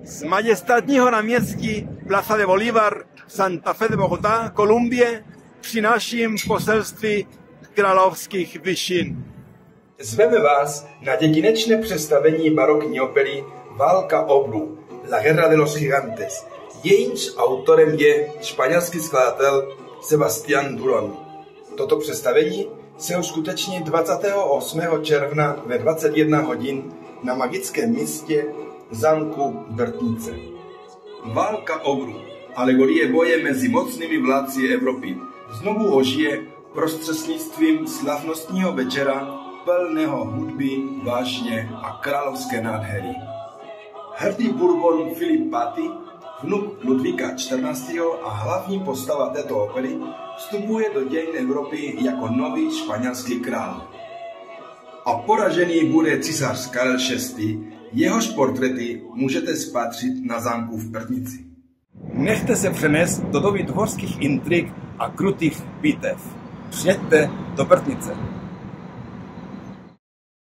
Z majestátního náměstí Plaza de Bolívar, Santa Fe de Bogotá, Kolumbie, přináším poselství královských výšin. Zveme vás na jedinečné představení barokní opery Válka obrů, La Guerra de los Gigantes. Jejímž autorem je španělský skladatel Sebastián Duron. Toto představení se uskuteční 28. června ve 21 hodin na magickém místě zámku Brtnice. Válka obrů, alegorie boje mezi mocnými vládci Evropy, znovu ožije prostřednictvím slavnostního večera plného hudby, vášně a královské nádhery. Hrdý Bourbon Filip V., vnuk Ludvíka XIV. A hlavní postava této opery vstupuje do dějin Evropy jako nový španělský král. A poražený bude císař Karel VI., jehož portréty můžete spatřit na zámku v Brtnici. Nechte se přenést do doby dvorských intrik a krutých bitev. Přijeďte do Brtnice.